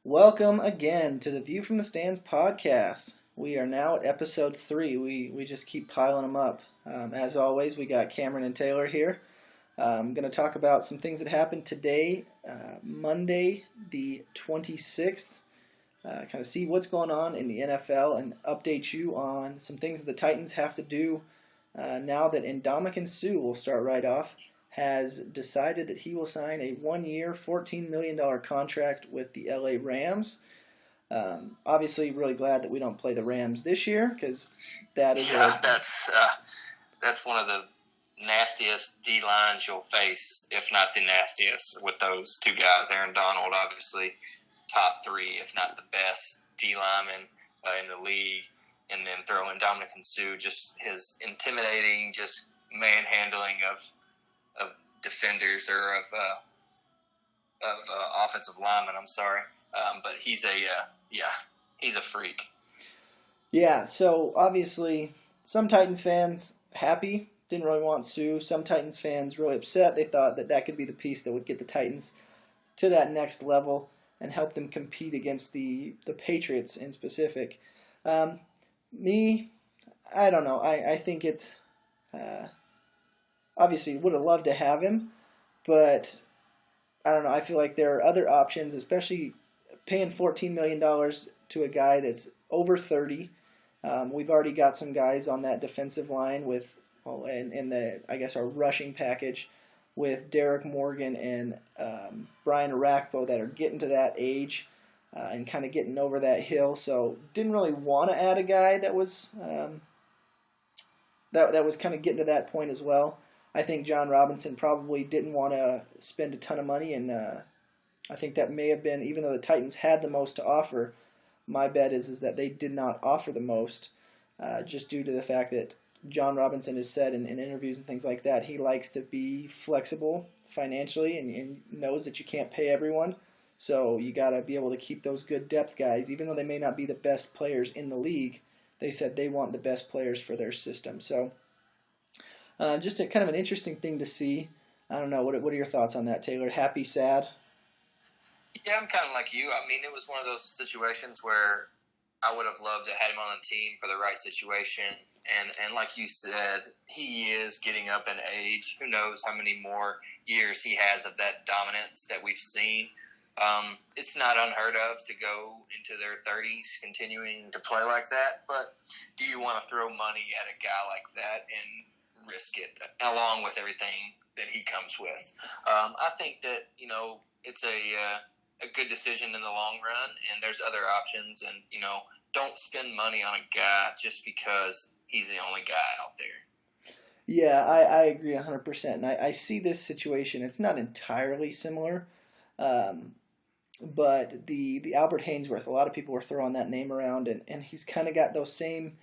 Welcome again to the View from the Stands podcast. We are now at episode 3. We just keep piling them up. As always, we got Cameron and Taylor here. I'm going to talk about some things that happened today, Monday the 26th. Kind of see what's going on in the NFL and update you on some things that the Titans have to do now that Ndamukong Suh will start right off. Has decided that he will sign a 1-year, $14 million contract with the LA Rams. Obviously, really glad that we don't play the Rams this year because that is that's one of the nastiest D lines you'll face, if not the nastiest, with those two guys. Aaron Donald, obviously, top 3, if not the best D lineman in the league, and then throw in Ndamukong Suh, just his intimidating, just manhandling of defenders or of offensive linemen. I'm sorry, but he's a freak. Yeah. So obviously, some Titans fans happy, didn't really want Suh. Some Titans fans really upset. They thought that could be the piece that would get the Titans to that next level and help them compete against the Patriots in specific. Me, I don't know. I think it's. Obviously, would have loved to have him, but I don't know. I feel like there are other options, especially paying $14 million to a guy that's over 30. We've already got some guys on that defensive line with, in the our rushing package with Derek Morgan and Brian Arakpo that are getting to that age and kind of getting over that hill. So didn't really want to add a guy that was that was kind of getting to that point as well. I think John Robinson probably didn't want to spend a ton of money, and I think that may have been, even though the Titans had the most to offer, my bet is that they did not offer the most, just due to the fact that John Robinson has said in interviews and things like that, he likes to be flexible financially and knows that you can't pay everyone, so you got to be able to keep those good depth guys, even though they may not be the best players in the league. They said they want the best players for their system, so... just a kind of an interesting thing to see. I don't know. What are your thoughts on that, Taylor? Happy, sad? Yeah, I'm kind of like you. I mean, it was one of those situations where I would have loved to have him on the team for the right situation. And like you said, he is getting up in age. Who knows how many more years he has of that dominance that we've seen. It's not unheard of to go into their 30s continuing to play like that. But do you want to throw money at a guy like that and risk it along with everything that he comes with? I think that it's a good decision in the long run, and there's other options, and don't spend money on a guy just because he's the only guy out there. Yeah, I agree 100%, and I see this situation. It's not entirely similar, but the Albert Haynesworth, a lot of people were throwing that name around, and he's kind of got those same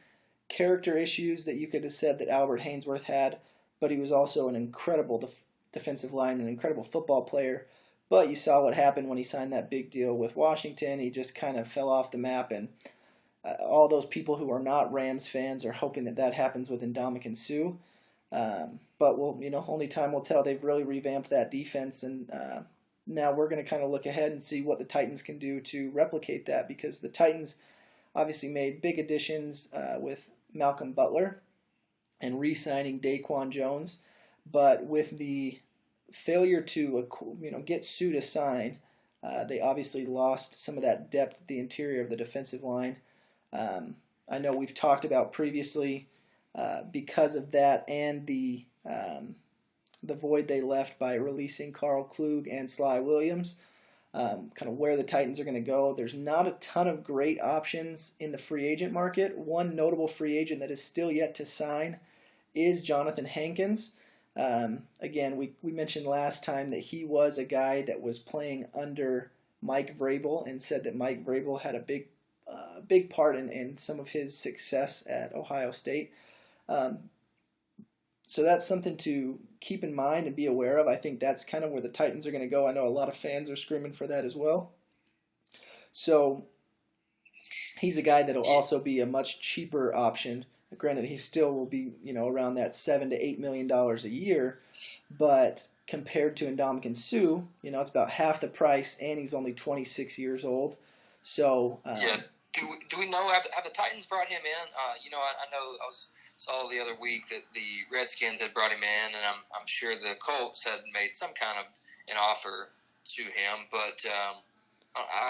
character issues that you could have said that Albert Haynesworth had, but he was also an incredible defensive lineman, an incredible football player. But you saw what happened when he signed that big deal with Washington. He just kind of fell off the map, and all those people who are not Rams fans are hoping that happens with Ndamukong Suh. But only time will tell. They've really revamped that defense, and now we're going to kind of look ahead and see what the Titans can do to replicate that, because the Titans obviously made big additions with Malcolm Butler and re-signing Daquan Jones, but with the failure to get Suh to sign, they obviously lost some of that depth at the interior of the defensive line. I know we've talked about previously because of that and the void they left by releasing Carl Klug and Sly Williams. Kind of where the Titans are going to go. There's not a ton of great options in the free agent market. One notable free agent that is still yet to sign is Jonathan Hankins. Again, we mentioned last time that he was a guy that was playing under Mike Vrabel and said that Mike Vrabel had a big part in some of his success at Ohio State. So that's something to keep in mind and be aware of. I think that's kind of where the Titans are going to go. I know a lot of fans are screaming for that as well. So he's a guy that will also be a much cheaper option. Granted, he still will be around that $7 to $8 million a year, but compared to Ndamukong Suh, it's about half the price, and he's only 26 years old. So Yeah. Do we know, have the Titans brought him in? I know saw the other week that the Redskins had brought him in, and I'm sure the Colts had made some kind of an offer to him, but I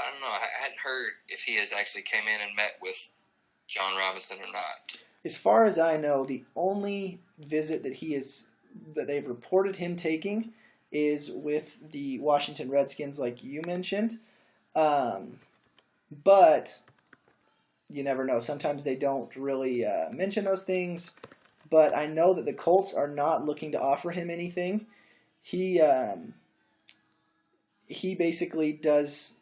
don't know. I hadn't heard if he has actually came in and met with John Robinson or not. as far as I know, the only visit that they've reported him taking is with the Washington Redskins, like you mentioned. But you never know. Sometimes they don't really mention those things. But I know that the Colts are not looking to offer him anything. He basically does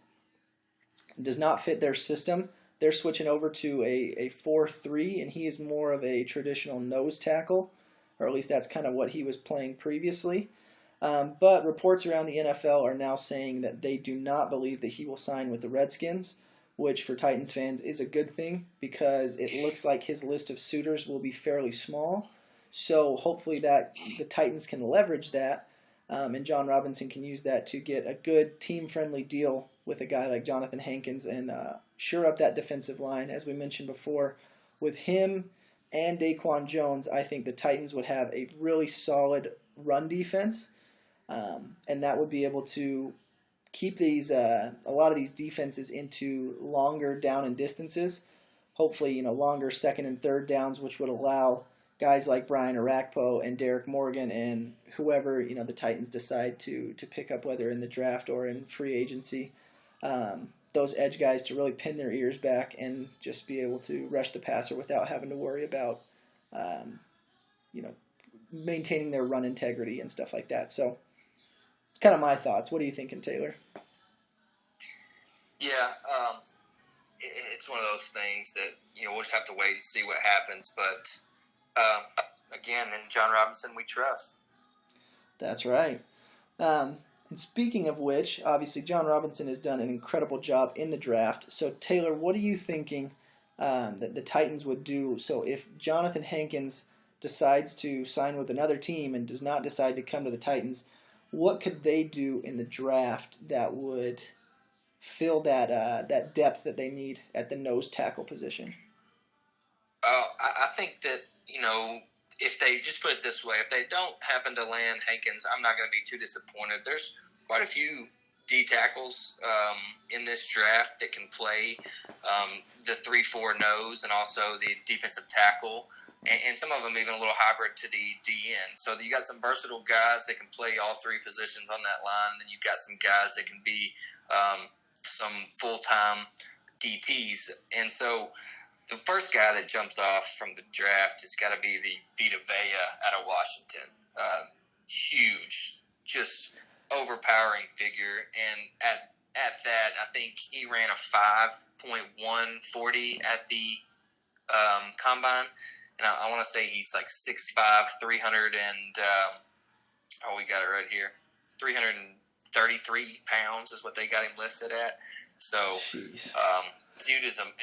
not fit their system. They're switching over to a 4-3, and he is more of a traditional nose tackle, or at least that's kind of what he was playing previously. But reports around the NFL are now saying that they do not believe that he will sign with the Redskins, which for Titans fans is a good thing because it looks like his list of suitors will be fairly small. So hopefully that the Titans can leverage that, and John Robinson can use that to get a good team-friendly deal with a guy like Jonathan Hankins and shore up that defensive line. As we mentioned before, with him and Daquan Jones, I think the Titans would have a really solid run defense, and that would be able to keep these a lot of these defenses into longer down and distances. Hopefully, longer second and third downs, which would allow guys like Brian Orakpo and Derek Morgan and whoever the Titans decide to pick up, whether in the draft or in free agency, those edge guys to really pin their ears back and just be able to rush the passer without having to worry about maintaining their run integrity and stuff like that. So it's kind of my thoughts. What are you thinking, Taylor? Yeah, it's one of those things that we'll just have to wait and see what happens. But again, in John Robinson, we trust. That's right. And speaking of which, obviously John Robinson has done an incredible job in the draft. So Taylor, what are you thinking that the Titans would do? So if Jonathan Hankins decides to sign with another team and does not decide to come to the Titans, what could they do in the draft that would fill that depth that they need at the nose tackle position? I think that, if they, just put it this way, if they don't happen to land Hankins, I'm not going to be too disappointed. There's quite a few D tackles in this draft that can play the 3-4 nose and also the defensive tackle, and some of them even a little hybrid to the DN. So you got some versatile guys that can play all three positions on that line. Then you've got some guys that can be some full-time DTs. And so the first guy that jumps off from the draft has got to be the Vita Vea out of Washington. Huge, just overpowering figure. And at that, I think he ran a 5.140 at the combine. And I want to say he's like 6'5", 300 and we got it right here, 333 pounds is what they got him listed at. So, dude is a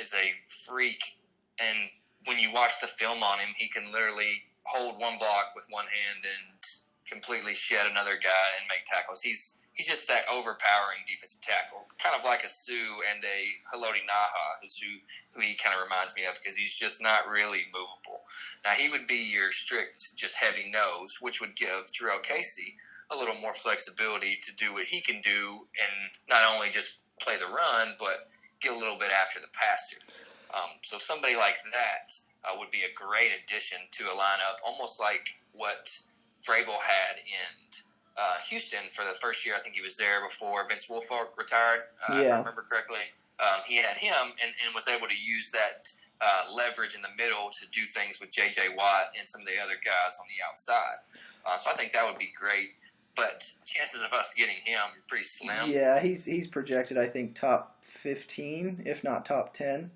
freak, and when you watch the film on him, he can literally hold one block with one hand and completely shed another guy and make tackles. He's just that overpowering defensive tackle, kind of like a Sue and a Haloti Naha, who he kind of reminds me of because he's just not really movable. Now, he would be your strict, just heavy nose, which would give Jarrell Casey a little more flexibility to do what he can do and not only just play the run, but get a little bit after the passer. So somebody like that would be a great addition to a lineup, almost like what Vrabel had in Houston for the first year. I think he was there before Vince Wilfork retired, if I remember correctly. He had him and was able to use that leverage in the middle to do things with J.J. Watt and some of the other guys on the outside. So I think that would be great. But chances of us getting him are pretty slim. Yeah, he's projected, I think, top 15, if not top 10.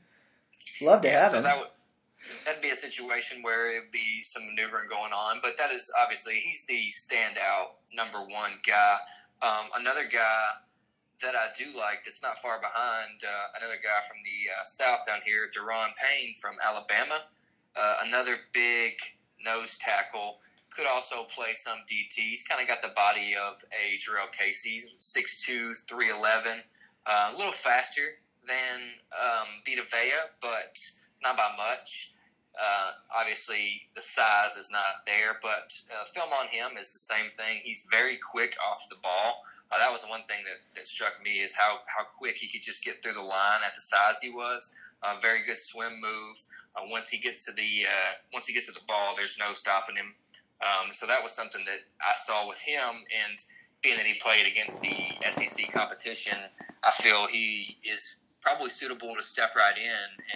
Love to have him. That'd be a situation where it'd be some maneuvering going on. But that is obviously, he's the standout number one guy. Another guy that I do like that's not far behind, another guy from the South down here, Deron Payne from Alabama. Another big nose tackle. could also play some DT. He's kind of got the body of a Jarrell Casey, 6'2", 311, a little faster than Vita Vea, but not by much. Obviously, the size is not there, but film on him is the same thing. He's very quick off the ball. That was one thing that struck me is how quick he could just get through the line at the size he was. Very good swim move. Once he gets to the ball, there's no stopping him. So that was something that I saw with him, and being that he played against the SEC competition, I feel he is probably suitable to step right in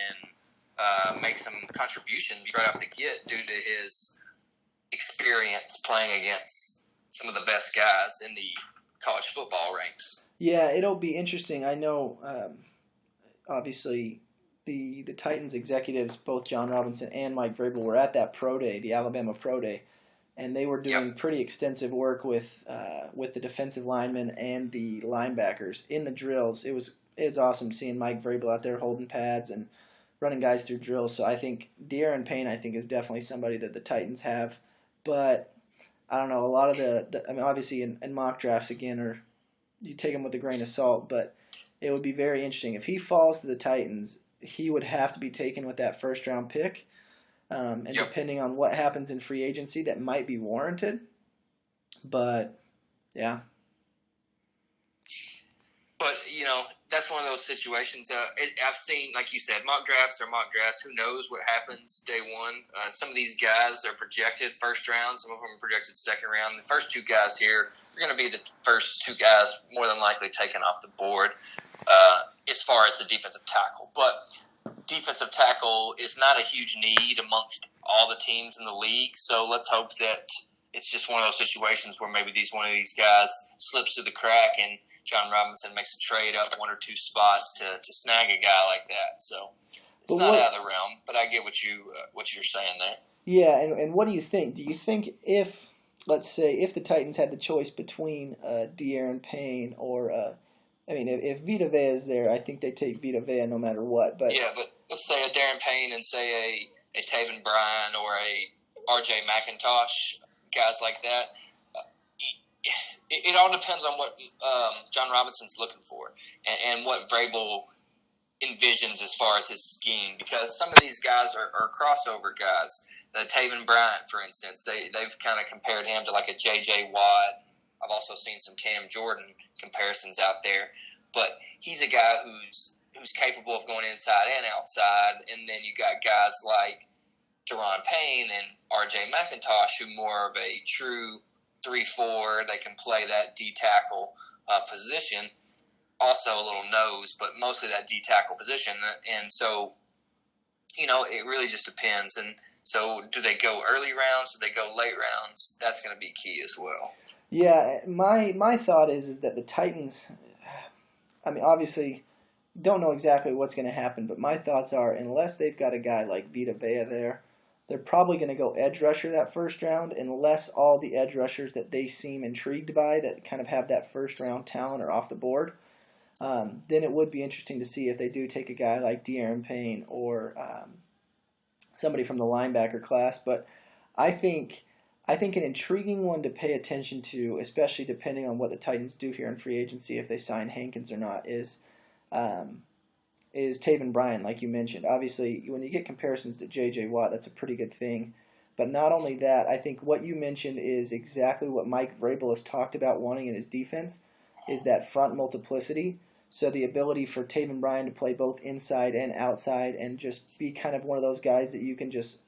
and make some contributions right off the get due to his experience playing against some of the best guys in the college football ranks. Yeah, it'll be interesting. I know, obviously, the Titans executives, both John Robinson and Mike Vrabel, were at that pro day, the Alabama pro day, and they were doing pretty extensive work with the defensive linemen and the linebackers in the drills. It's awesome seeing Mike Vrabel out there holding pads and running guys through drills. So I think De'Aaron Payne, is definitely somebody that the Titans have. But I don't know, a lot of obviously in mock drafts, again, you take them with a grain of salt, but it would be very interesting. If he falls to the Titans, he would have to be taken with that first-round pick. And depending on what happens in free agency, that might be warranted. But, yeah. But, that's one of those situations. I've seen, like you said, mock drafts are mock drafts. Who knows what happens day one? Some of these guys are projected first round. Some of them are projected second round. The first two guys here are going to be the first two guys more than likely taken off the board as far as the defensive tackle. But defensive tackle is not a huge need amongst all the teams in the league. So let's hope that it's just one of those situations where maybe one of these guys slips through the crack and John Robinson makes a trade up one or two spots to snag a guy like that. So it's not out of the realm, but I get what you're saying there. Yeah, and what do you think? Do you think if, let's say, if the Titans had the choice between De'Aaron Payne or, if Vita Vea is there, I think they take Vita Vea no matter what. But yeah, but let's say a De'Aaron Payne and say a Taven Bryan or a R.J. McIntosh, guys like that. It all depends on what John Robinson's looking for and what Vrabel envisions as far as his scheme, because some of these guys are crossover guys. The Taven Bryant, for instance, they've kind of compared him to like a J.J. Watt. I've also seen some Cam Jordan comparisons out there, but he's a guy who's capable of going inside and outside, and then you got guys like De'Aaron Payne and R.J. McIntosh, who more of a true 3-4. They can play that D tackle position, also a little nose, but mostly that D tackle position. And so, it really just depends. And so, do they go early rounds? Do they go late rounds? That's going to be key as well. Yeah, my thought is that the Titans, obviously, don't know exactly what's going to happen, but my thoughts are, unless they've got a guy like Vita Vea there, they're probably going to go edge rusher that first round, unless all the edge rushers that they seem intrigued by that kind of have that first round talent are off the board. Then it would be interesting to see if they do take a guy like De'Aaron Payne or somebody from the linebacker class. But I think an intriguing one to pay attention to, especially depending on what the Titans do here in free agency, if they sign Hankins or not, is Taven Bryan, like you mentioned. Obviously, when you get comparisons to J.J. Watt, that's a pretty good thing. But not only that, I think what you mentioned is exactly what Mike Vrabel has talked about wanting in his defense, is that front multiplicity. So the ability for Taven Bryan to play both inside and outside and just be kind of one of those guys that you can just,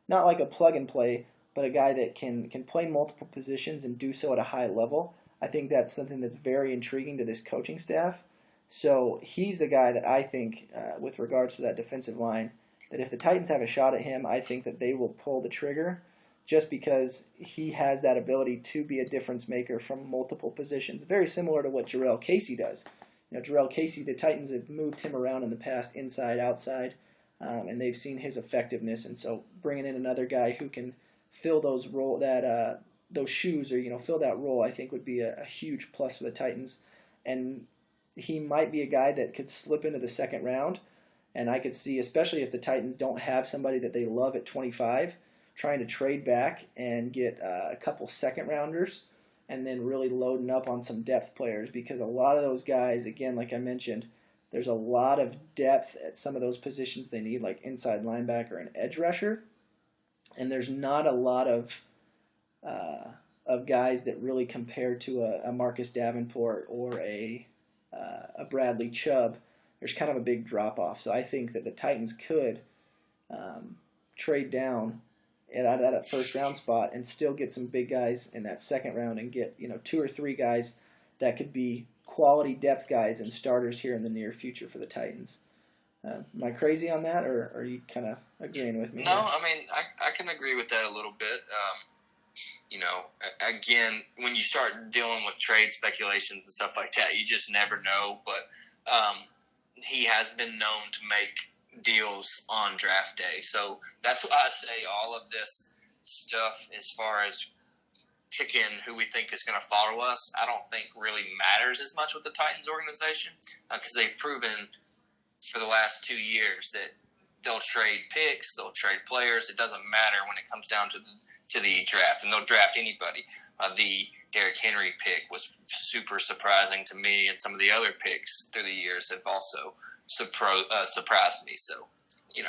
not like a plug and play, but a guy that can play multiple positions and do so at a high level. I think that's something that's very intriguing to this coaching staff. So he's the guy that I think, with regards to that defensive line, that if the Titans have a shot at him, I think that they will pull the trigger just because he has that ability to be a difference maker from multiple positions, very similar to what Jarrell Casey does. Jarrell Casey, the Titans have moved him around in the past, inside, outside, and they've seen his effectiveness. And so bringing in another guy who can fill those shoes or fill that role, I think would be a huge plus for the Titans. And he might be a guy that could slip into the second round, and I could see, especially if the Titans don't have somebody that they love at 25, trying to trade back and get a couple second rounders, and then really loading up on some depth players, because a lot of those guys, again, like I mentioned, there's a lot of depth at some of those positions they need, like inside linebacker and edge rusher, and there's not a lot of guys that really compare to a Marcus Davenport or a Bradley Chubb. There's kind of a big drop off. So I think that the Titans could trade down out of that first round spot and still get some big guys in that second round and get 2 or 3 guys that could be quality depth guys and starters here in the near future for the Titans. Am I crazy on that, or are you kind of agreeing with me? No, I mean, I can agree with that a little bit. Again, when you start dealing with trade speculations and stuff like that, you just never know. But he has been known to make deals on draft day. So that's why I say all of this stuff as far as picking who we think is going to follow us, I don't think really matters as much with the Titans organization, because they've proven for the last 2 years that they'll trade picks, they'll trade players. It doesn't matter when it comes down to the draft, and they'll draft anybody. The Derrick Henry pick was super surprising to me, and some of the other picks through the years have also surprised me. So, you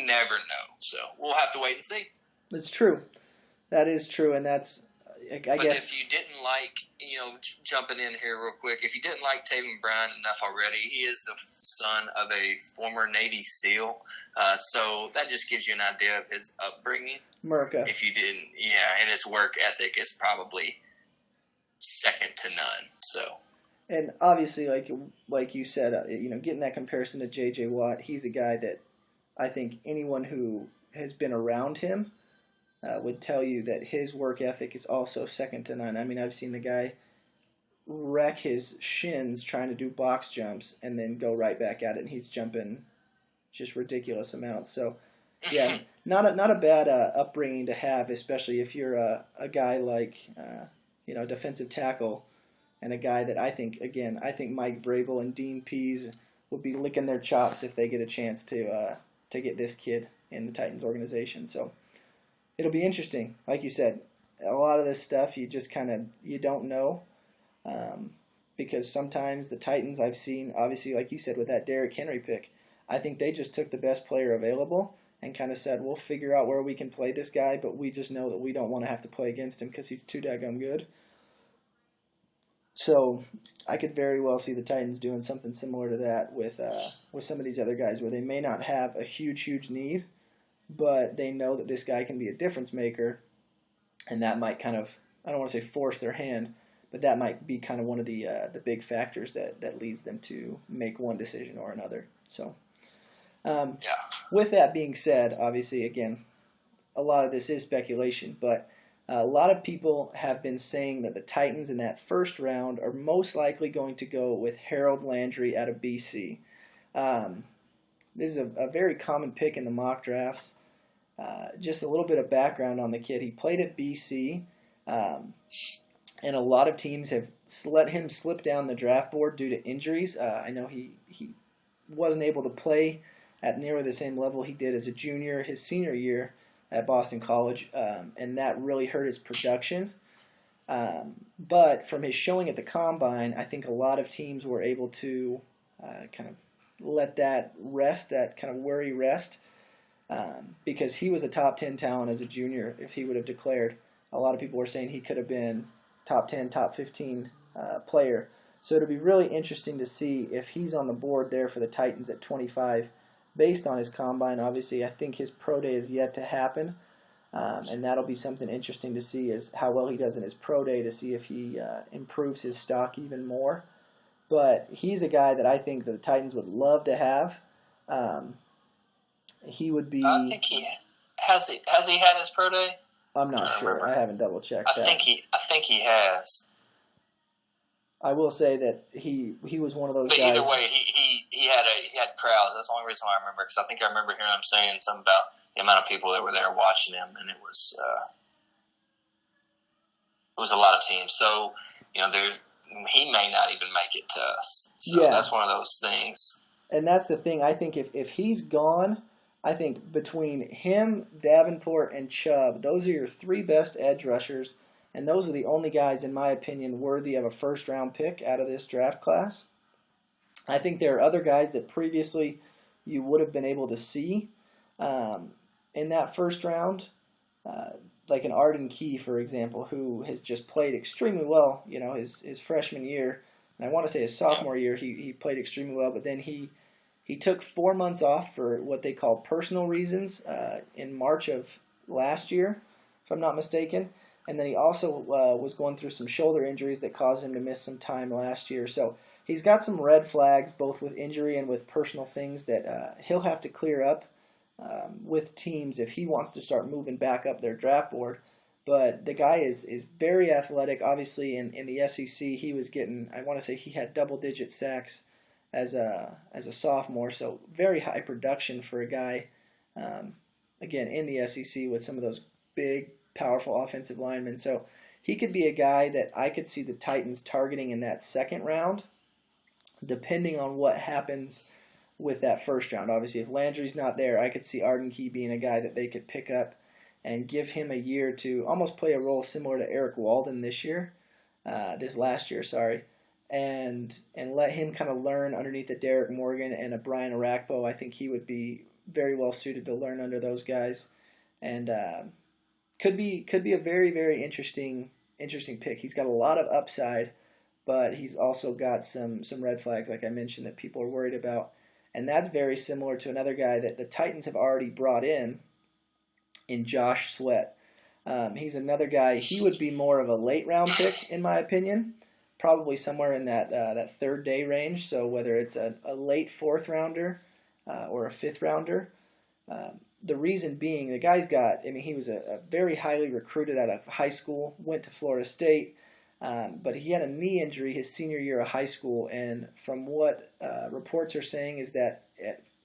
never know. So we'll have to wait and see. It's true. That is true, and that's, I guess. But if you didn't like, jumping in here real quick, if you didn't like Taven Bryan enough already, he is the son of a former Navy SEAL. So that just gives you an idea of his upbringing. Merca. If you didn't, and his work ethic is probably second to none. So. And obviously, like you said, getting that comparison to J.J. Watt, he's a guy that I think anyone who has been around him would tell you that his work ethic is also second to none. I mean, I've seen the guy wreck his shins trying to do box jumps and then go right back at it, and he's jumping just ridiculous amounts. So, yeah, not a bad upbringing to have, especially if you're a guy like defensive tackle, and a guy that I think Mike Vrabel and Dean Pease will be licking their chops if they get a chance to get this kid in the Titans organization. So it'll be interesting. Like you said, a lot of this stuff you just you don't know, because sometimes the Titans, I've seen, obviously, like you said, with that Derrick Henry pick, I think they just took the best player available and kind of said, we'll figure out where we can play this guy, but we just know that we don't want to have to play against him because he's too daggum good. So I could very well see the Titans doing something similar to that with some of these other guys, where they may not have a huge need, but they know that this guy can be a difference maker, and that might kind of, I don't want to say force their hand, but that might be kind of one of the big factors that leads them to make one decision or another. So with that being said, obviously, again, a lot of this is speculation, but a lot of people have been saying that the Titans in that first round are most likely going to go with Harold Landry out of BC. This is a very common pick in the mock drafts. Just a little bit of background on the kid. He played at BC, and a lot of teams have let him slip down the draft board due to injuries. I know he wasn't able to play at nearly the same level he did as a junior his senior year at Boston College, and that really hurt his production. But from his showing at the Combine, I think a lot of teams were able to kind of let that rest, that kind of worry rest, because he was a top 10 talent as a junior if he would have declared. A lot of people were saying he could have been top 10, top 15 player. So it'll be really interesting to see if he's on the board there for the Titans at 25 based on his Combine. Obviously, I think his pro day is yet to happen, and that'll be something interesting to see, is how well he does in his pro day, to see if he improves his stock even more. But he's a guy that I think that the Titans would love to have. He would be. I think he has. Has he had his pro day? I'm not sure. I haven't double checked that. I think he has. I will say that he was one of those but guys. Either way, he had crowds. That's the only reason why I remember, because I think I remember hearing him saying something about the amount of people that were there watching him, and it was a lot of teams. So he may not even make it to us. So that's one of those things. And that's the thing. I think if he's gone, I think between him, Davenport, and Chubb, those are your three best edge rushers, and those are the only guys, in my opinion, worthy of a first-round pick out of this draft class. I think there are other guys that previously you would have been able to see in that first round, uh, like an Arden Key, for example, who has just played extremely well, his freshman year. And I want to say his sophomore year, he played extremely well, but then he took 4 months off for what they call personal reasons in March of last year, if I'm not mistaken. And then he also was going through some shoulder injuries that caused him to miss some time last year. So he's got some red flags, both with injury and with personal things that he'll have to clear up with teams if he wants to start moving back up their draft board. But the guy is very athletic. Obviously, in the SEC, he was getting, I want to say he had double-digit sacks as a sophomore, so very high production for a guy, again, in the SEC with some of those big, powerful offensive linemen. So he could be a guy that I could see the Titans targeting in that second round, depending on what happens with that first round. Obviously, if Landry's not there, I could see Arden Key being a guy that they could pick up and give him a year to almost play a role similar to Eric Walden this last year, and let him kind of learn underneath a Derek Morgan and a Brian Arakpo. I think he would be very well suited to learn under those guys, and could be a very, very interesting pick. He's got a lot of upside, but he's also got some red flags, like I mentioned, that people are worried about, and that's very similar to another guy that the Titans have already brought in Josh Sweat. He's another guy. He would be more of a late round pick, in my opinion. Probably somewhere in that third day range. So whether it's a late fourth rounder or a fifth rounder, the reason being the guy's got. I mean, he was a very highly recruited out of high school. Went to Florida State, but he had a knee injury his senior year of high school. And from what reports are saying is that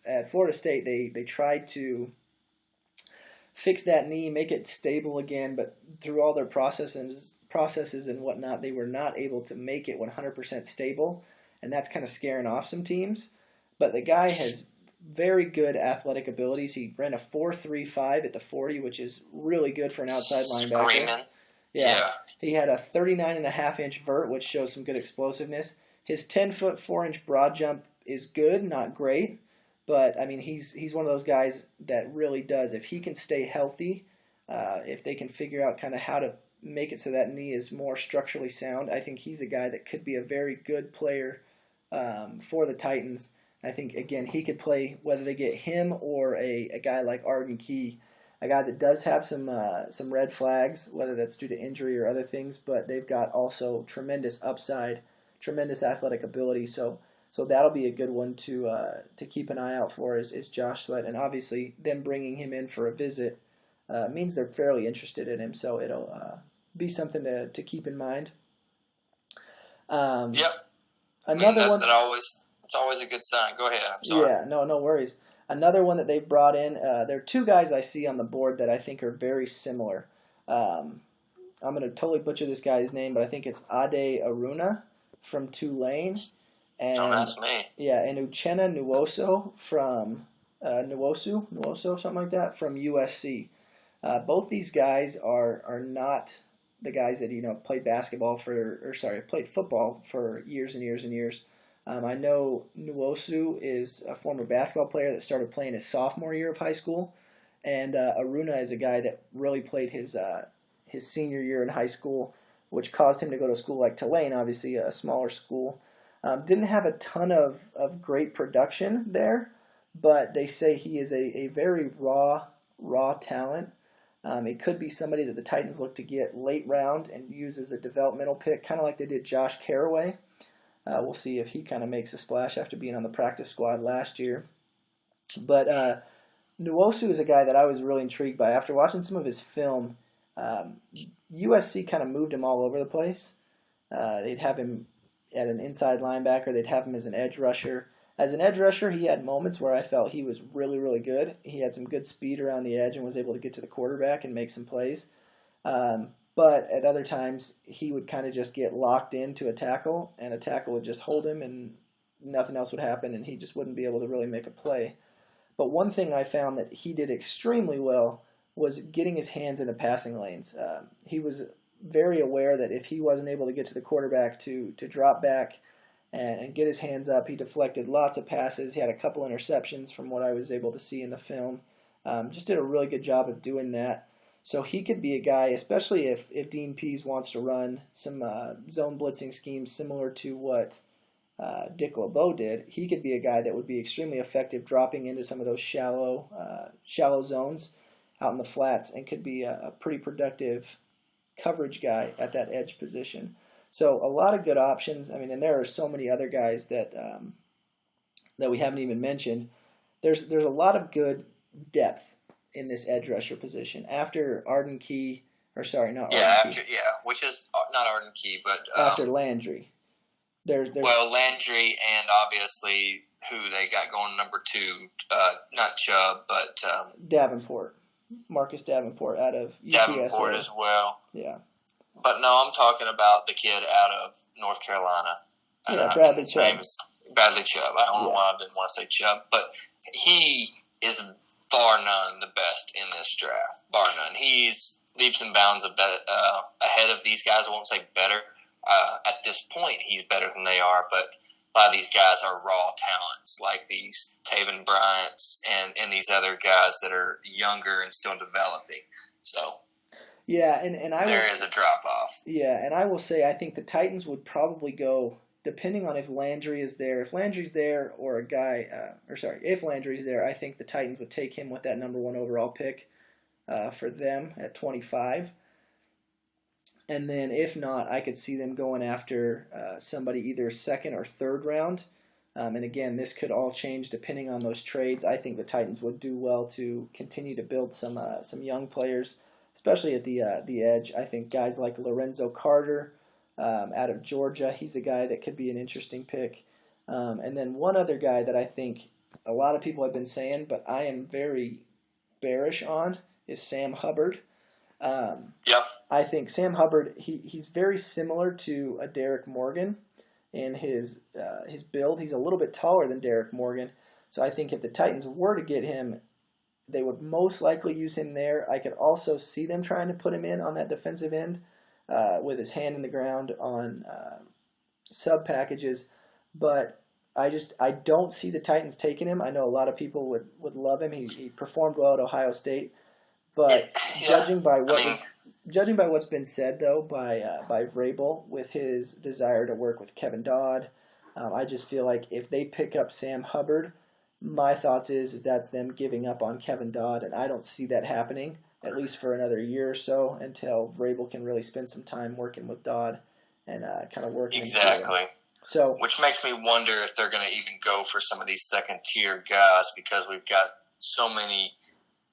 at Florida State they tried to fix that knee, make it stable again, but through all their processes and whatnot, they were not able to make it 100% stable, and that's kind of scaring off some teams. But the guy has very good athletic abilities. He ran a 4.35 at the 40, which is really good for an outside linebacker. Screaming. Yeah. He had a 39.5-inch vert, which shows some good explosiveness. His 10-foot 4-inch broad jump is good, not great. But, I mean, he's one of those guys that really does. If he can stay healthy, if they can figure out kind of how to make it so that knee is more structurally sound, I think he's a guy that could be a very good player for the Titans. I think, again, he could play whether they get him or a guy like Arden Key, a guy that does have some red flags, whether that's due to injury or other things, but they've got also tremendous upside, tremendous athletic ability. So that'll be a good one to keep an eye out for is Josh Sweat. And obviously them bringing him in for a visit means they're fairly interested in him. So it'll be something to keep in mind. Yep. Another one. It's always a good sign. Go ahead. I'm sorry. Yeah, no worries. Another one that they brought in, there are two guys I see on the board that I think are very similar. I'm going to totally butcher this guy's name, but I think it's Ade Aruna from Tulane. And, don't ask me. Yeah, and Uchenna Nwosu from Nwosu, something like that, from USC. Both these guys are not the guys that played played football for years and years and years. I know Nwosu is a former basketball player that started playing his sophomore year of high school, and Aruna is a guy that really played his senior year in high school, which caused him to go to a school like Tulane, obviously a smaller school. Didn't have a ton of great production there, but they say he is a very raw talent. It could be somebody that the Titans look to get late round and use as a developmental pick, kind of like they did Josh Caraway. We'll see if he kind of makes a splash after being on the practice squad last year. But Nwosu is a guy that I was really intrigued by. After watching some of his film, USC kind of moved him all over the place. They'd have him at an inside linebacker. They'd have him as an edge rusher. As an edge rusher, he had moments where I felt he was really, really good. He had some good speed around the edge and was able to get to the quarterback and make some plays. But at other times, he would kind of just get locked into a tackle, and a tackle would just hold him, and nothing else would happen, and he just wouldn't be able to really make a play. But one thing I found that he did extremely well was getting his hands into passing lanes. He was very aware that if he wasn't able to get to the quarterback to drop back and get his hands up, he deflected lots of passes. He had a couple interceptions from what I was able to see in the film. Just did a really good job of doing that. So he could be a guy, especially if Dean Pease wants to run some zone blitzing schemes similar to what Dick LeBeau did. He could be a guy that would be extremely effective dropping into some of those shallow zones out in the flats and could be a pretty productive coverage guy at that edge position. So a lot of good options. I mean, and there are so many other guys that that we haven't even mentioned. There's a lot of good depth in this edge rusher position. After Arden Key, or sorry, not Arden Key. Which is not Arden Key, but after Landry. There's Landry and obviously who they got going number 2, not Chubb, but Davenport, Marcus Davenport out of UTSA. Davenport as well. Yeah. But no, I'm talking about the kid out of North Carolina. Bradley Chubb. Bradley Chubb. I don't know why I didn't want to say Chubb, but he is bar none the best in this draft. Bar none. He's leaps and bounds ahead of these guys. I won't say better. At this point, he's better than they are, but a lot of these guys are raw talents, like these Taven Bryants and these other guys that are younger and still developing. So yeah, and there is a drop off. Yeah, and I will say I think the Titans would probably go, depending on if Landry is there. If Landry's there, or a guy, if Landry's there, I think the Titans would take him with that number 1 overall pick for them at 25. And then if not, I could see them going after somebody either second or third round. And again, this could all change depending on those trades. I think the Titans would do well to continue to build some young players, especially at the edge. I think guys like Lorenzo Carter out of Georgia, he's a guy that could be an interesting pick. And then one other guy that I think a lot of people have been saying, but I am very bearish on, is Sam Hubbard. I think Sam Hubbard, he's very similar to a Derek Morgan in his build. He's a little bit taller than Derek Morgan. So I think if the Titans were to get him, they would most likely use him there. I could also see them trying to put him in on that defensive end with his hand in the ground on sub packages. But I don't see the Titans taking him. I know a lot of people would love him. He performed well at Ohio State. But judging by what's been said though by Vrabel with his desire to work with Kevin Dodd, I just feel like if they pick up Sam Hubbard, my thoughts is that's them giving up on Kevin Dodd, and I don't see that happening at least for another year or so until Vrabel can really spend some time working with Dodd and kind of working exactly. So, which makes me wonder if they're going to even go for some of these second tier guys, because we've got so many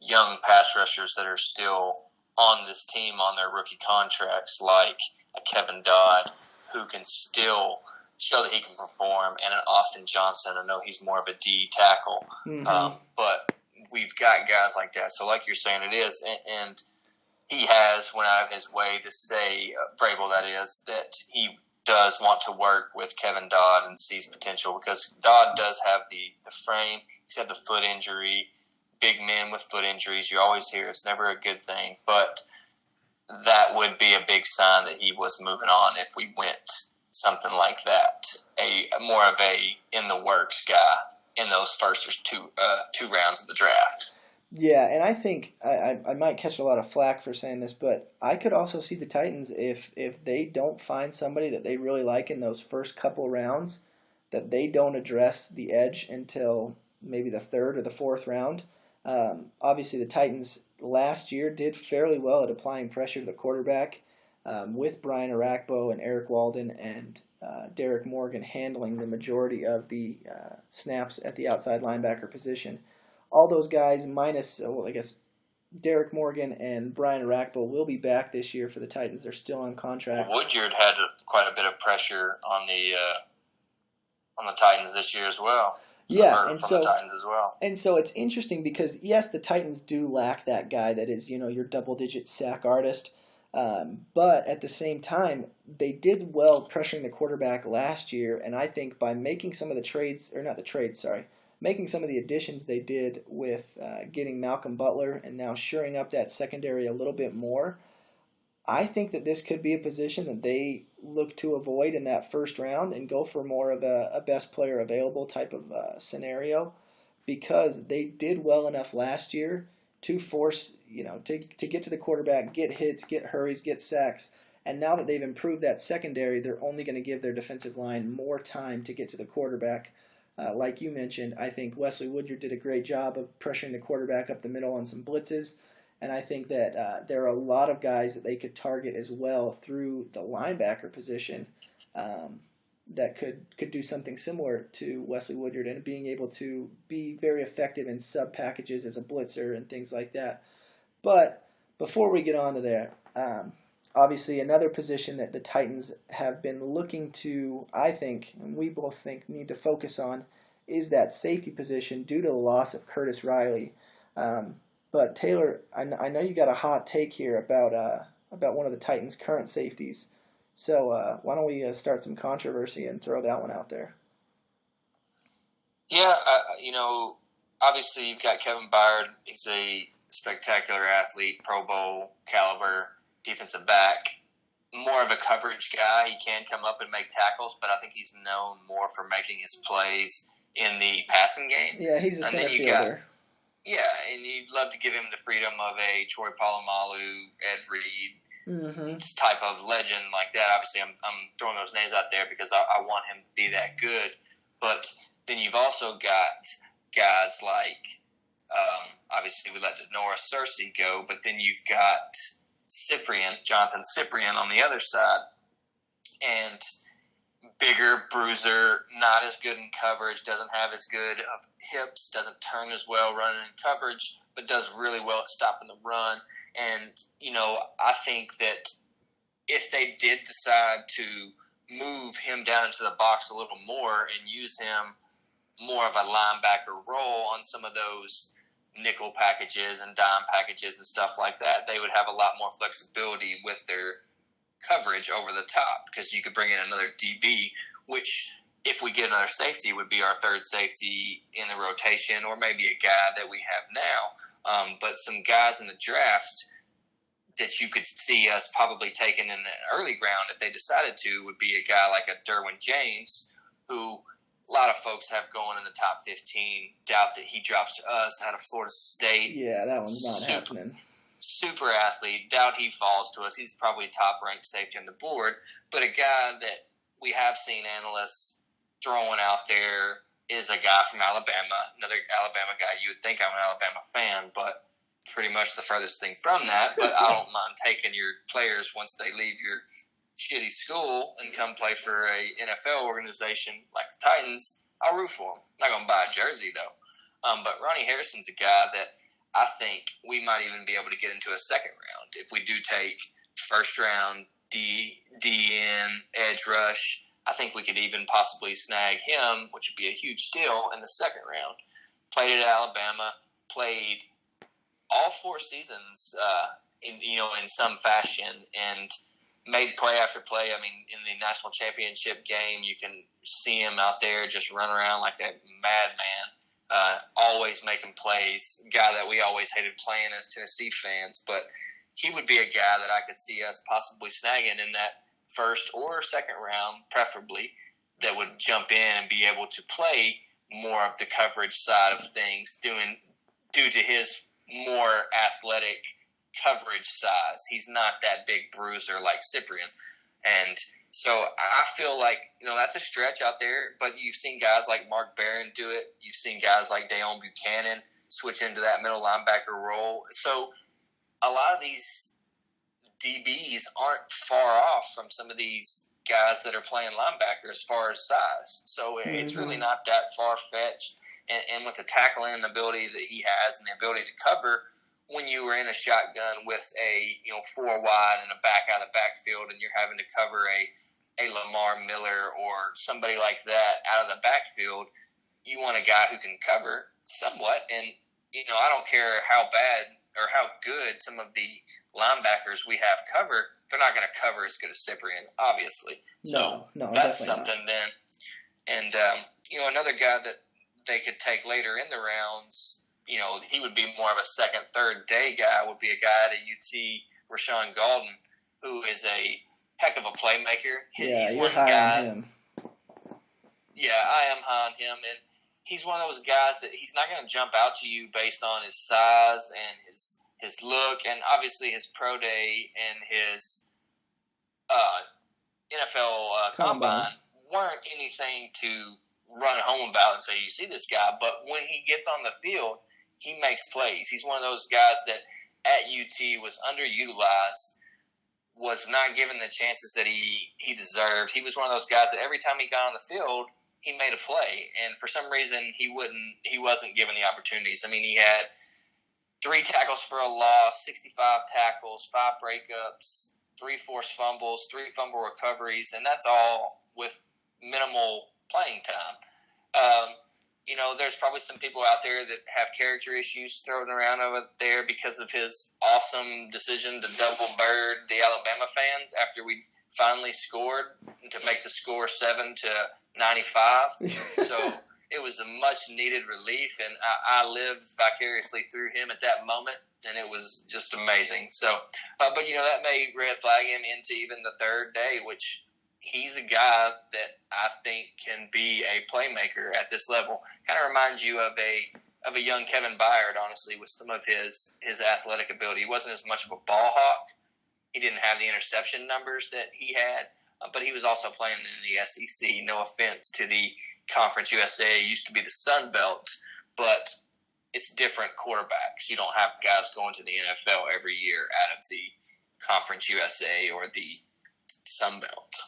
young pass rushers that are still on this team on their rookie contracts, like a Kevin Dodd, who can still show that he can perform, and an Austin Johnson. I know he's more of a D tackle, but we've got guys like that. So like you're saying, it is, and he has went out of his way to say, Vrabel that is, that he does want to work with Kevin Dodd and sees potential, because Dodd does have the frame. He's had the foot injury. Big men with foot injuries, you always hear it's never a good thing, but that would be a big sign that he was moving on if we went something like that, a more of a in the works guy in those first two rounds of the draft. Yeah, and I think I might catch a lot of flack for saying this, but I could also see the Titans, if they don't find somebody that they really like in those first couple rounds, that they don't address the edge until maybe the 3rd or the 4th round. Obviously, the Titans last year did fairly well at applying pressure to the quarterback with Brian Arakpo and Eric Walden and Derek Morgan handling the majority of the snaps at the outside linebacker position. All those guys minus, Derek Morgan and Brian Arakpo will be back this year for the Titans. They're still on contract. Woodyard had quite a bit of pressure on the Titans this year as well. Yeah, and so the Titans as well. And so it's interesting because yes, the Titans do lack that guy that is, your double-digit sack artist. But at the same time, they did well pressuring the quarterback last year, and I think by making some of the trades, making some of the additions they did with getting Malcolm Butler and now shoring up that secondary a little bit more, I think that this could be a position that they look to avoid in that first round and go for more of a best player available type of scenario, because they did well enough last year to force, to get to the quarterback, get hits, get hurries, get sacks. And now that they've improved that secondary, they're only going to give their defensive line more time to get to the quarterback. Like you mentioned, I think Wesley Woodyard did a great job of pressuring the quarterback up the middle on some blitzes. And I think that there are a lot of guys that they could target as well through the linebacker position that could do something similar to Wesley Woodyard and being able to be very effective in sub packages as a blitzer and things like that. But before we get on to there, obviously another position that the Titans have been looking to, I think, and we both think need to focus on, is that safety position due to the loss of Curtis Riley. But Taylor, I know you got a hot take here about one of the Titans' current safeties. So why don't we start some controversy and throw that one out there? Yeah, obviously you've got Kevin Byard. He's a spectacular athlete, Pro Bowl caliber defensive back. More of a coverage guy. He can come up and make tackles, but I think he's known more for making his plays in the passing game. Yeah, he's a center fielder. Yeah, and you'd love to give him the freedom of a Troy Polamalu, Ed Reed type of legend like that. Obviously, I'm throwing those names out there because I want him to be that good. But then you've also got guys like, obviously we let Denora Cersei go, but then you've got Jonathan Cyprien on the other side. And bigger, bruiser, not as good in coverage, doesn't have as good of hips, doesn't turn as well running in coverage, but does really well at stopping the run. And, I think that if they did decide to move him down into the box a little more and use him more of a linebacker role on some of those nickel packages and dime packages and stuff like that, they would have a lot more flexibility with their coverage over the top, because you could bring in another DB, which if we get another safety would be our third safety in the rotation, or maybe a guy that we have now. But some guys in the draft that you could see us probably taking in the early round if they decided to would be a guy like a Derwin James, who a lot of folks have going in the top 15. Doubt that he drops to us out of Florida State. Yeah, that one's not happening. Super athlete. Doubt he falls to us. He's probably top-ranked safety on the board. But a guy that we have seen analysts throwing out there is a guy from Alabama, another Alabama guy. You would think I'm an Alabama fan, but pretty much the furthest thing from that. But I don't mind taking your players once they leave your shitty school and come play for a NFL organization like the Titans. I'll root for them. I'm not going to buy a jersey, though. But Ronnie Harrison's a guy that I think we might even be able to get into a second round if we do take first round DN edge rush. I think we could even possibly snag him, which would be a huge steal in the second round. Played at Alabama, played all 4 seasons in some fashion, and made play after play. I mean, in the national championship game, you can see him out there just run around like a madman. Always making plays, guy that we always hated playing as Tennessee fans, but he would be a guy that I could see us possibly snagging in that first or second round, preferably, that would jump in and be able to play more of the coverage side of things, due to his more athletic coverage size. He's not that big bruiser like Cyprien. And so I feel like, that's a stretch out there, but you've seen guys like Mark Barron do it. You've seen guys like Dayon Buchanan switch into that middle linebacker role. So a lot of these DBs aren't far off from some of these guys that are playing linebacker as far as size. So it's really not that far-fetched. And with the tackling ability that he has and the ability to cover, when you were in a shotgun with a 4 wide and a back out of the backfield, and you're having to cover a Lamar Miller or somebody like that out of the backfield, you want a guy who can cover somewhat. And I don't care how bad or how good some of the linebackers we have cover, they're not going to cover as good as Cyprien, obviously. So no, that's something not. Then. And another guy they could take later in the rounds, he would be more of a second, third day guy, would be a guy at UT, Rashawn Golden, who is a heck of a playmaker. He's you're high on him. Yeah, I am high on him, and he's one of those guys that he's not going to jump out to you based on his size and his look, and obviously his pro day and his NFL combine weren't anything to run home about and say, you see this guy. But when he gets on the field, he makes plays. He's one of those guys that at UT was underutilized, was not given the chances that he deserved. He was one of those guys that every time he got on the field, he made a play. And for some reason, he wasn't given the opportunities. I mean, he had 3 tackles for a loss, 65 tackles, 5 breakups, 3 forced fumbles, 3 fumble recoveries, and that's all with minimal playing time. There's probably some people out there that have character issues thrown around over there because of his awesome decision to double bird the Alabama fans after we finally scored to make the score 7-95. So it was a much-needed relief, and I lived vicariously through him at that moment, and it was just amazing. So, but that may red flag him into even the third day, which he's a guy that I think can be a playmaker at this level. Kind of reminds you of a young Kevin Byard, honestly, with some of his athletic ability. He wasn't as much of a ball hawk. He didn't have the interception numbers that he had, but he was also playing in the SEC. No offense to the Conference USA. It used to be the Sun Belt, but it's different quarterbacks. You don't have guys going to the NFL every year out of the Conference USA or the Sun Belt.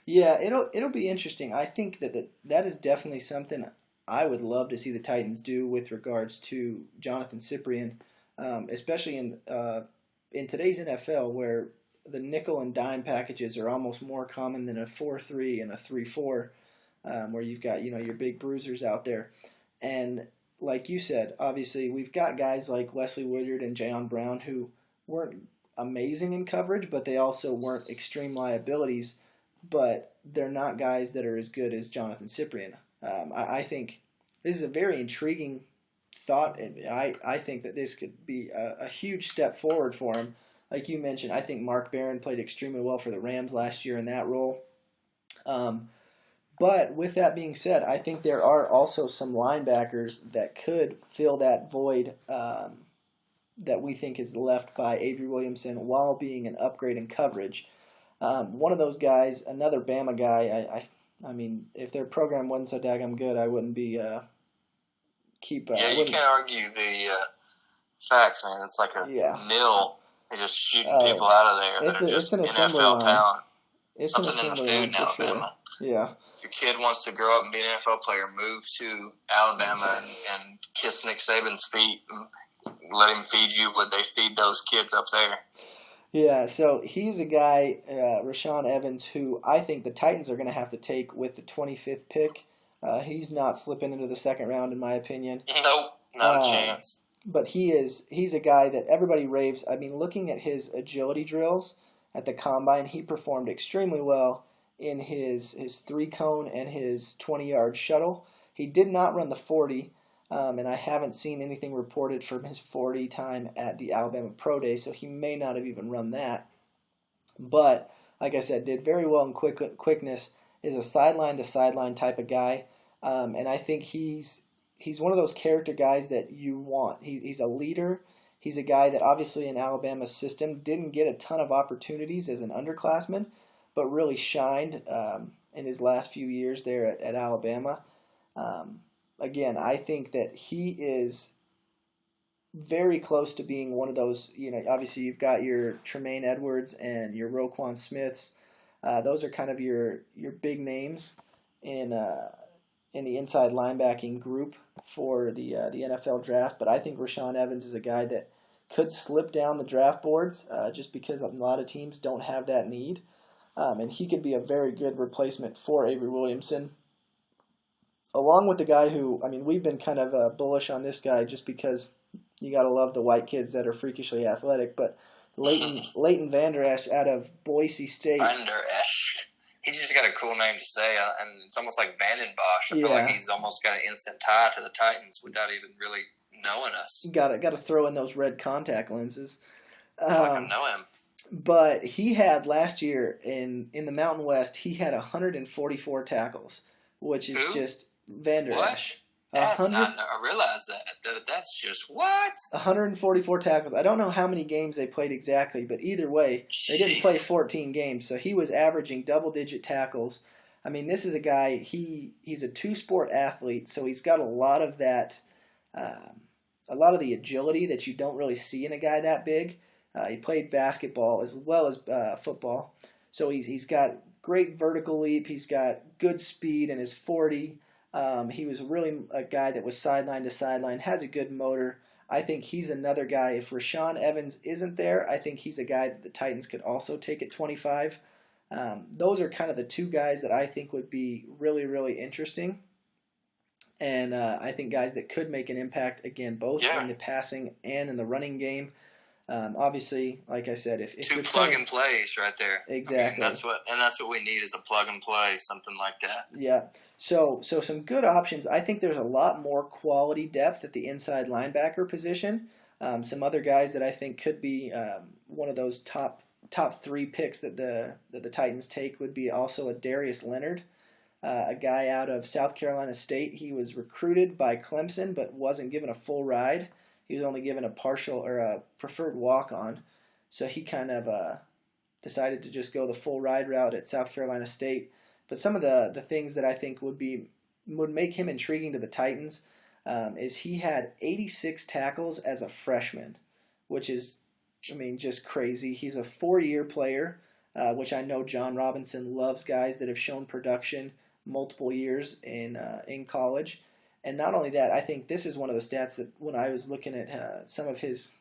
Yeah, it'll be interesting. I think that is definitely something I would love to see the Titans do with regards to Jonathan Cyprien, especially in today's NFL where the nickel and dime packages are almost more common than a 4-3 and a 3-4, where you've got your big bruisers out there. And like you said, obviously we've got guys like Wesley Woodyard and Jayon Brown who weren't amazing in coverage, but they also weren't extreme liabilities. But they're not guys that are as good as Jonathan Cyprien. I think this is a very intriguing thought, and I think that this could be a huge step forward for him. Like you mentioned, I think Mark Barron played extremely well for the Rams last year in that role. But with that being said, I think there are also some linebackers that could fill that void that we think is left by Avery Williamson while being an upgrade in coverage. One of those guys, another Bama guy, I mean, if their program wasn't so daggum good, I wouldn't be you can't argue the facts, man. It's like a mill. They're just shooting people out of there that are just NFL talent. It's something in the food now, sure. Alabama. Yeah. If your kid wants to grow up and be an NFL player, move to Alabama and kiss Nick Saban's feet and let him feed you what they feed those kids up there. Yeah, so he's a guy, Rashaan Evans, who I think the Titans are going to have to take with the 25th pick. He's not slipping into the second round, in my opinion. Nope, not a chance. But he's a guy that everybody raves. I mean, looking at his agility drills at the Combine, he performed extremely well in his 3-cone and his 20-yard shuttle. He did not run the 40. And I haven't seen anything reported from his 40 time at the Alabama Pro Day, so he may not have even run that. But, like I said, did very well in quickness, is a sideline-to-sideline type of guy, and I think he's one of those character guys that you want. He's a leader. He's a guy that obviously in Alabama's system didn't get a ton of opportunities as an underclassman, but really shined in his last few years there at Alabama. Again, I think that he is very close to being one of those, obviously you've got your Tremaine Edwards and your Roquan Smiths. Those are kind of your big names in the inside linebacking group for the NFL draft. But I think Rashaan Evans is a guy that could slip down the draft boards just because a lot of teams don't have that need. And he could be a very good replacement for Avery Williamson. Along with the guy who, I mean, we've been kind of bullish on this guy just because you got to love the white kids that are freakishly athletic. But Leighton Vander Esch out of Boise State. Vander Esch. he just got a cool name to say, and it's almost like Vandenbosch. I feel like he's almost got an instant tie to the Titans without even really knowing us. Got to throw in those red contact lenses. I feel like I know him. But he had last year in the Mountain West, he had 144 tackles, which is just Van Der Esch. That's not. I realize that. That's just what? 144 tackles. I don't know how many games they played exactly, but either way, they didn't play 14 games, so he was averaging double-digit tackles. I mean, this is a guy. He's a two-sport athlete, so he's got a lot of that, a lot of the agility that you don't really see in a guy that big. He played basketball as well as football, so he's got great vertical leap. He's got good speed in his 40. He was really a guy that was sideline to sideline, has a good motor. I think he's another guy. If Rashaan Evans isn't there, I think he's a guy that the Titans could also take at 25. Those are kind of the two guys that I think would be really, really interesting. And I think guys that could make an impact, again, both in the passing and in the running game. Obviously, like I said, if two plug and plays right there. Exactly. I mean, that's what we need is a plug and play, something like that. Yeah. So some good options. I think there's a lot more quality depth at the inside linebacker position. Some other guys that I think could be one of those top 3 picks that the Titans take would be also a Darius Leonard, a guy out of South Carolina State. He was recruited by Clemson but wasn't given a full ride. He was only given a partial or a preferred walk-on, so he kind of decided to just go the full ride route at South Carolina State. But some of the things that I think would make him intriguing to the Titans is he had 86 tackles as a freshman, which is, I mean, just crazy. He's a 4-year player, which I know John Robinson loves guys that have shown production multiple years in college. And not only that, I think this is one of the stats that when I was looking at some of his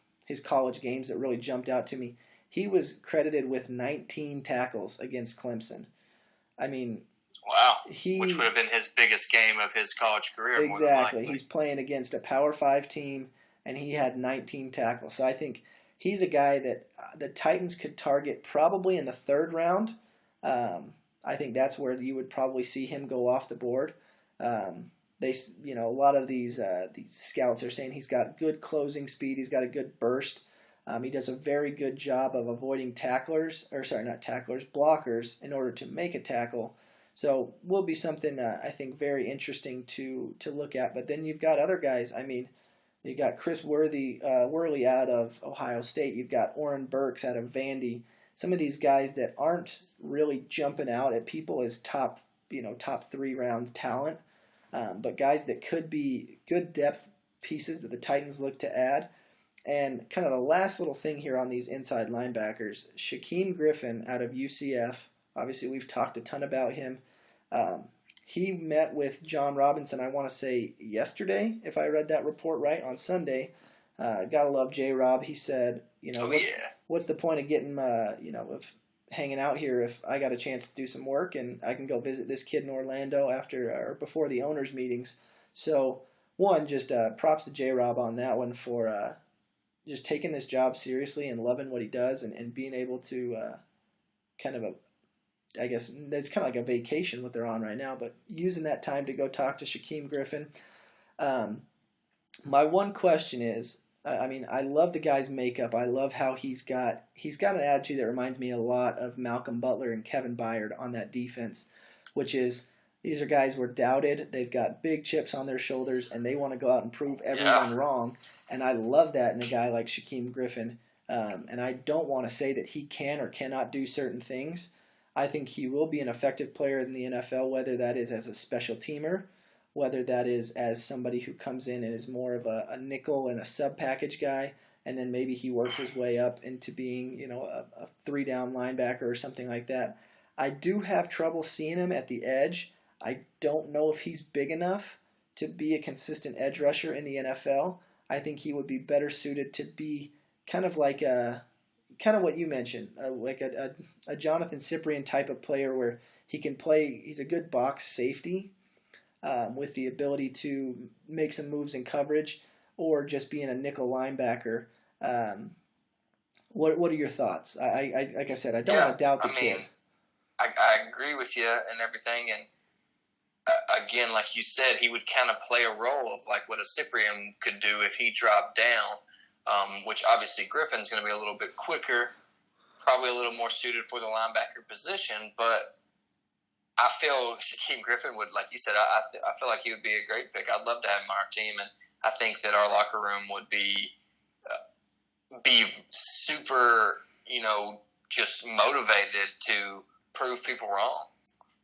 college games that really jumped out to me, he was credited with 19 tackles against Clemson. I mean, wow, which would have been his biggest game of his college career. Exactly. He's playing against a Power 5 team, and he had 19 tackles. So I think he's a guy that the Titans could target probably in the 3rd round. I think that's where you would probably see him go off the board. A lot of these scouts are saying he's got good closing speed. He's got a good burst. He does a very good job of avoiding blockers in order to make a tackle. So will be something I think very interesting to look at. But then you've got other guys. I mean, you got Chris Worley out of Ohio State. You've got Oren Burks out of Vandy. Some of these guys that aren't really jumping out at people as top 3 round talent, but guys that could be good depth pieces that the Titans look to add. And kind of the last little thing here on these inside linebackers, Shaquem Griffin out of UCF. Obviously, we've talked a ton about him. He met with John Robinson, I want to say yesterday, if I read that report right, on Sunday. Gotta love J-Rob. He said, what's the point of getting, of hanging out here if I got a chance to do some work and I can go visit this kid in Orlando before the owners' meetings. So, one, just props to J-Rob on that one for just taking this job seriously and loving what he does and being able to I guess it's kind of like a vacation what they're on right now, but using that time to go talk to Shaquem Griffin. My one question is, I love the guy's makeup. I love how he's got an attitude that reminds me a lot of Malcolm Butler and Kevin Byard on that defense, which is these are guys who are doubted. They've got big chips on their shoulders, and they want to go out and prove everyone wrong. And I love that in a guy like Shaquem Griffin. And I don't want to say that he can or cannot do certain things. I think he will be an effective player in the NFL, whether that is as a special teamer, whether that is as somebody who comes in and is more of a nickel and a sub-package guy, and then maybe he works his way up into being, a 3-down linebacker or something like that. I do have trouble seeing him at the edge. I don't know if he's big enough to be a consistent edge rusher in the NFL. I think he would be better suited to be kind of what you mentioned, like a Jonathan Cyprien type of player where he can play. He's a good box safety with the ability to make some moves in coverage, or just being a nickel linebacker. What are your thoughts? Like I said, I don't want to doubt the kid. I agree with you and everything. And again, like you said, he would kind of play a role of like what a Cyprian could do if he dropped down, which obviously Griffin's going to be a little bit quicker, probably a little more suited for the linebacker position. But I feel Shaquem Griffin would, like you said, I feel like he would be a great pick. I'd love to have him on our team, and I think that our locker room would be super, just motivated to prove people wrong.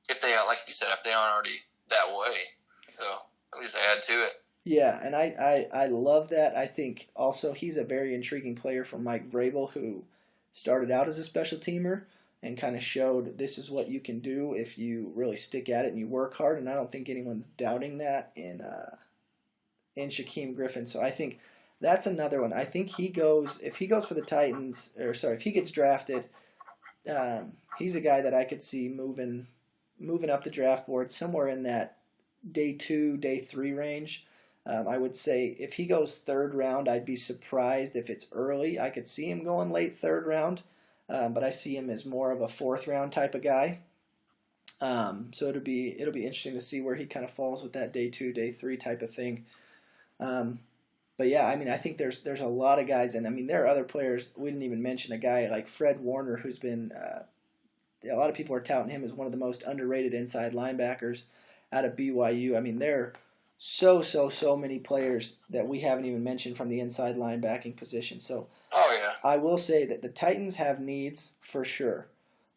If they are, like you said, if they aren't already that way. So let me just add to it. Yeah, and I love that. I think also he's a very intriguing player from Mike Vrabel, who started out as a special teamer and kind of showed this is what you can do if you really stick at it and you work hard. And I don't think anyone's doubting that in Shaquem Griffin. So I think that's another one. I think if he goes for the Titans, if he gets drafted, he's a guy that I could see moving up the draft board somewhere in that day 2, day 3 range. I would say if he goes 3rd round, I'd be surprised if it's early. I could see him going late 3rd round, but I see him as more of a 4th round type of guy. So it'll be interesting to see where he kind of falls with that day 2, day 3 type of thing. But yeah, I mean, I think there's a lot of guys, and I mean there are other players. We didn't even mention a guy like Fred Warner, who's been a lot of people are touting him as one of the most underrated inside linebackers out of BYU. I mean, there are so many players that we haven't even mentioned from the inside linebacking position. So I will say that the Titans have needs for sure,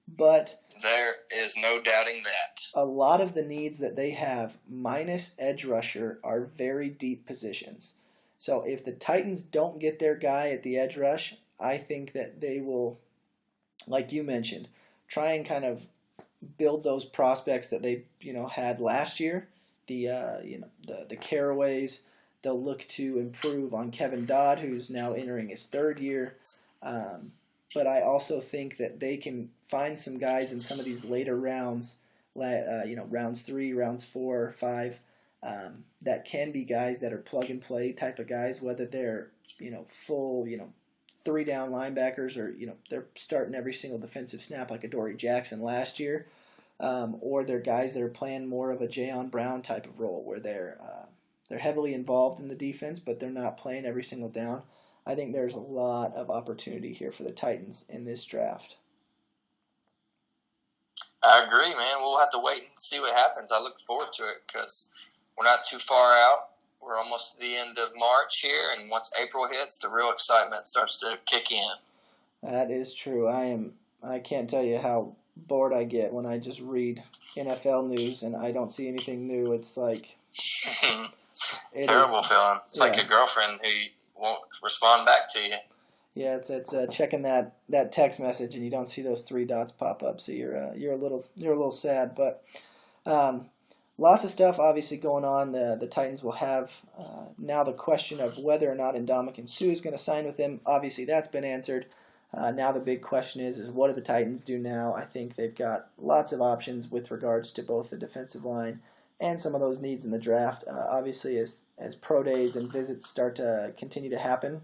but there is no doubting that. A lot of the needs that they have, minus edge rusher, are very deep positions. So if the Titans don't get their guy at the edge rush, I think that they will, like you mentioned, try and kind of build those prospects that they had last year. The Caraways. They'll look to improve on Kevin Dodd, who's now entering his 3rd year. But I also think that they can find some guys in some of these later rounds, rounds 3, rounds 4, 5, that can be guys that are plug and play type of guys, whether they're full 3 down linebackers or they're starting every single defensive snap like a Dory Jackson last year, or they're guys that are playing more of a Jayon Brown type of role where they're heavily involved in the defense but they're not playing every single down. I think there's a lot of opportunity here for the Titans in this draft. I agree, man. We'll have to wait and see what happens. I look forward to it because we're not too far out. We're almost to the end of March here, and once April hits, the real excitement starts to kick in. That is true. I can't tell you how bored I get when I just read NFL news and I don't see anything new. It's like terrible feeling. It's like your girlfriend who won't respond back to you. Yeah, it's checking that text message and you don't see those 3 dots pop up, so you're a little sad. But lots of stuff obviously going on. The Titans will have now the question of whether or not Ndamukong Suh is going to sign with them. Obviously, that's been answered. Now the big question is what do the Titans do now? I think they've got lots of options with regards to both the defensive line and some of those needs in the draft. Obviously, as pro days and visits start to continue to happen,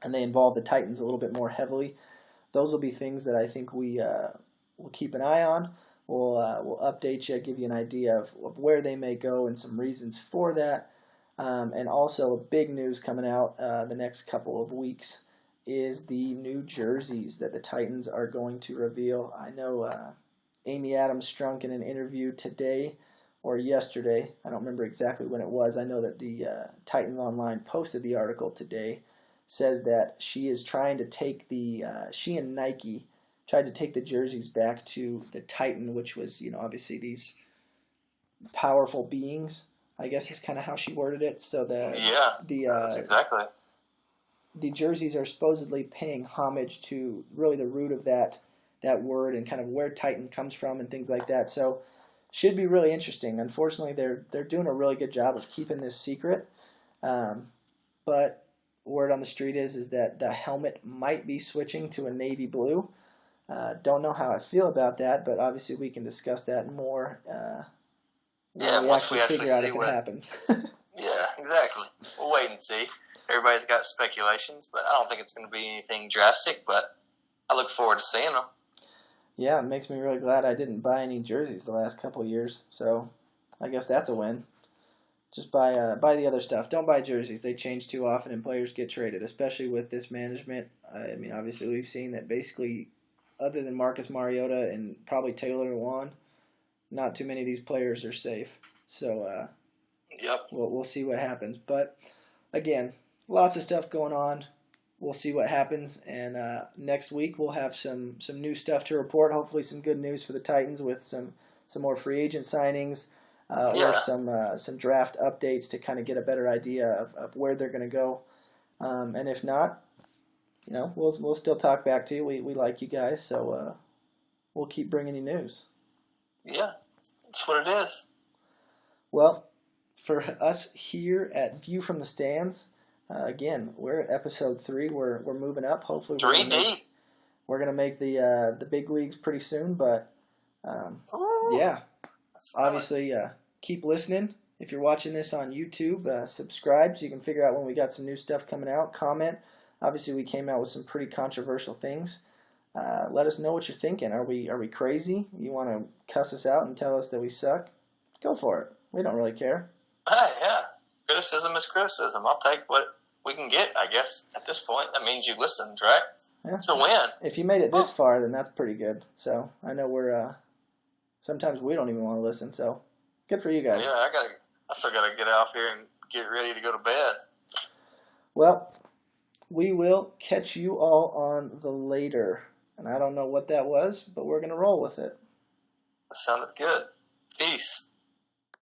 and they involve the Titans a little bit more heavily, those will be things that I think we will keep an eye on. We'll update you, give you an idea of where they may go and some reasons for that. And also, big news coming out the next couple of weeks is the new jerseys that the Titans are going to reveal. I know Amy Adams-Strunk in an interview today or yesterday, I don't remember exactly when it was. I know that the Titans Online posted the article today, says that she is trying to take she and Nike tried to take the jerseys back to the Titan, which was, obviously these powerful beings, I guess is kind of how she worded it. So that's exactly. The jerseys are supposedly paying homage to really the root of that word and kind of where Titan comes from and things like that. So should be really interesting. Unfortunately, they're doing a really good job of keeping this secret. But word on the street is that the helmet might be switching to a navy blue. Don't know how I feel about that, but obviously we can discuss that more when we actually figure out if it happens. Yeah, exactly. We'll wait and see. Everybody's got speculations, but I don't think it's going to be anything drastic, but I look forward to seeing them. Yeah, it makes me really glad I didn't buy any jerseys the last couple of years. So I guess that's a win. Just buy the other stuff. Don't buy jerseys. They change too often, and players get traded, especially with this management. I mean, obviously we've seen that basically, other than Marcus Mariota and probably Taylor Lewan, not too many of these players are safe. So Yep. we'll see what happens. But again, lots of stuff going on. We'll see what happens, and next week we'll have some new stuff to report. Hopefully, some good news for the Titans with some more free agent signings, or some draft updates to kind of get a better idea of where they're going to go. And if not, we'll still talk back to you. We like you guys, so we'll keep bringing you news. Yeah, that's what it is. Well, for us here at View from the Stands, again, we're at episode 3. We're moving up. Hopefully, we're gonna make the big leagues pretty soon. But yeah, obviously, keep listening. If you're watching this on YouTube, subscribe so you can figure out when we got some new stuff coming out. Comment. Obviously, we came out with some pretty controversial things. Let us know what you're thinking. Are we crazy? You want to cuss us out and tell us that we suck? Go for it. We don't really care. Hey, yeah. Criticism is criticism. I'll take what we can get, I guess, at this point. That means you listened, right? Yeah. It's a win. If you made it this far, then that's pretty good. So I know we're sometimes we don't even want to listen. So good for you guys. Yeah, I still gotta get off here and get ready to go to bed. Well, we will catch you all on the later. And I don't know what that was, but we're gonna roll with it. That sounded good. Peace.